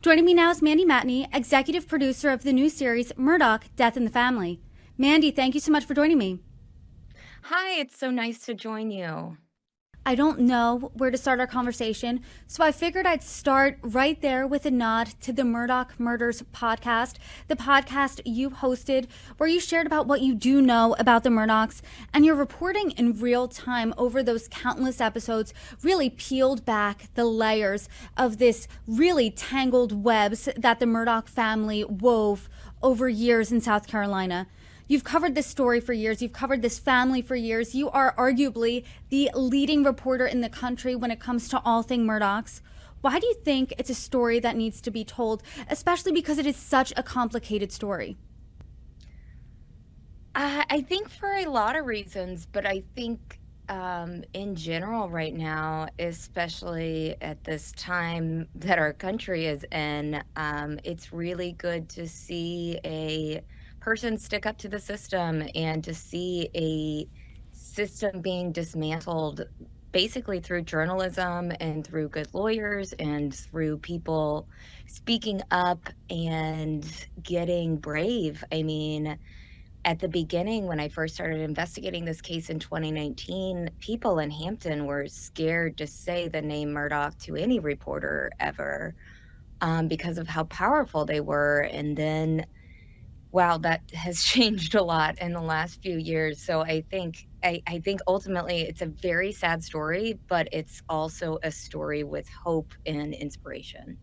Joining me now is Mandy Matney, executive producer of the new series Murdaugh, Death in the Family. Mandy, thank you so much for joining me. Hi, it's so nice to join you. I don't know where to start our conversation, so I figured I'd start right there with a nod to the Murdaugh Murders podcast, the podcast you hosted, where you shared about what you do know about the Murdaughs, and your reporting in real time over those countless episodes really peeled back the layers of this really tangled webs that the Murdaugh family wove over years in South Carolina. You've covered this story for years. You've covered this family for years. You are arguably the leading reporter in the country when it comes to all things Murdaughs. Why do you think it's a story that needs to be told, especially because it is such a complicated story? I think for a lot of reasons, but I think in general right now, especially at this time that our country is in, it's really good to see a person stick up to the system and to see a system being dismantled basically through journalism and through good lawyers and through people speaking up and getting brave. I mean, at the beginning, when I first started investigating this case in 2019, people in Hampton were scared to say the name Murdaugh to any reporter ever, because of how powerful they were. And then, wow, that has changed a lot in the last few years. So I think ultimately it's a very sad story, but it's also a story with hope and inspiration.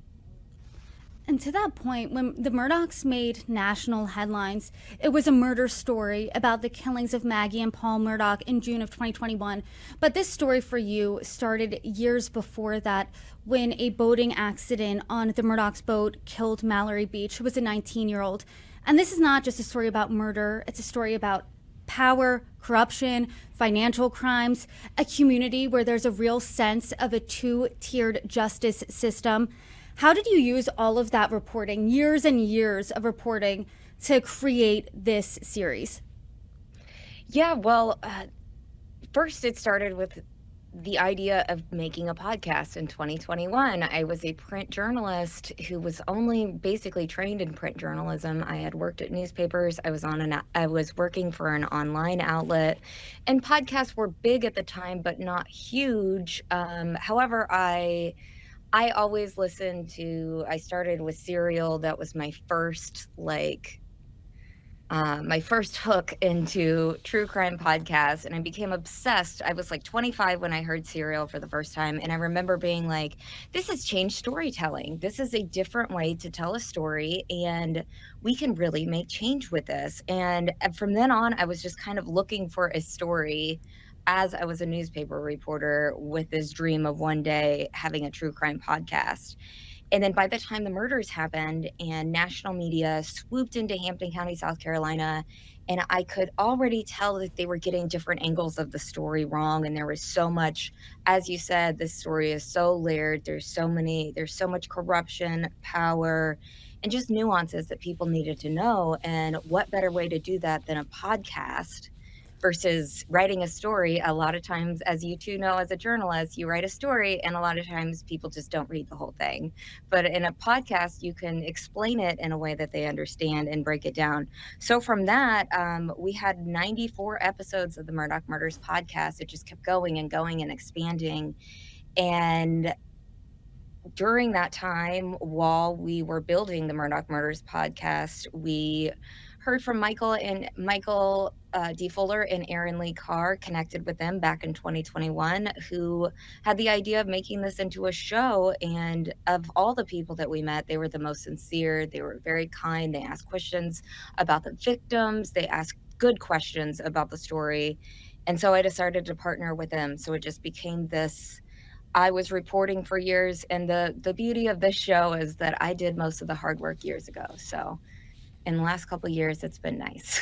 And to that point, when the Murdaughs made national headlines, it was a murder story about the killings of Maggie and Paul Murdaugh in June of 2021. But this story for you started years before that when a boating accident on the Murdaughs' boat killed Mallory Beach, who was a 19-year-old. And this is not just a story about murder, it's a story about power, corruption, financial crimes, a community where there's a real sense of a two-tiered justice system. How did you use all of that reporting, years and years of reporting, to create this series? Yeah, well, first it started with the idea of making a podcast in 2021. I was a print journalist who was only basically trained in print journalism. I had worked at newspapers. I was working for an online outlet, and podcasts were big at the time, but not huge. However, I always listened to. I started with Serial. That was my first my first hook into true crime podcasts, and I became obsessed. I was like 25 when I heard Serial for the first time, and I remember being like, this has changed storytelling. This is a different way to tell a story, and we can really make change with this. And from then on, I was just kind of looking for a story as I was a newspaper reporter with this dream of one day having a true crime podcast. And then by the time the murders happened and national media swooped into Hampton County, South Carolina, and I could already tell that they were getting different angles of the story wrong. And there was so much, as you said, this story is so layered. There's so much corruption, power, and just nuances that people needed to know. And what better way to do that than a podcast? Versus writing a story. A lot of times, as you two know, as a journalist, you write a story, and a lot of times people just don't read the whole thing. But in a podcast, you can explain it in a way that they understand and break it down. So from that, we had 94 episodes of the Murdaugh Murders podcast. It just kept going and expanding. And during that time, while we were building the Murdaugh Murders podcast, we heard from Michael D. Fuller and Aaron Lee Carr, connected with them back in 2021, who had the idea of making this into a show. And of all the people that we met, they were the most sincere. They were very kind. They asked questions about the victims. They asked good questions about the story. And so I decided to partner with them. So it just became this. I was reporting for years, and the beauty of this show is that I did most of the hard work years ago. So in the last couple of years, it's been nice.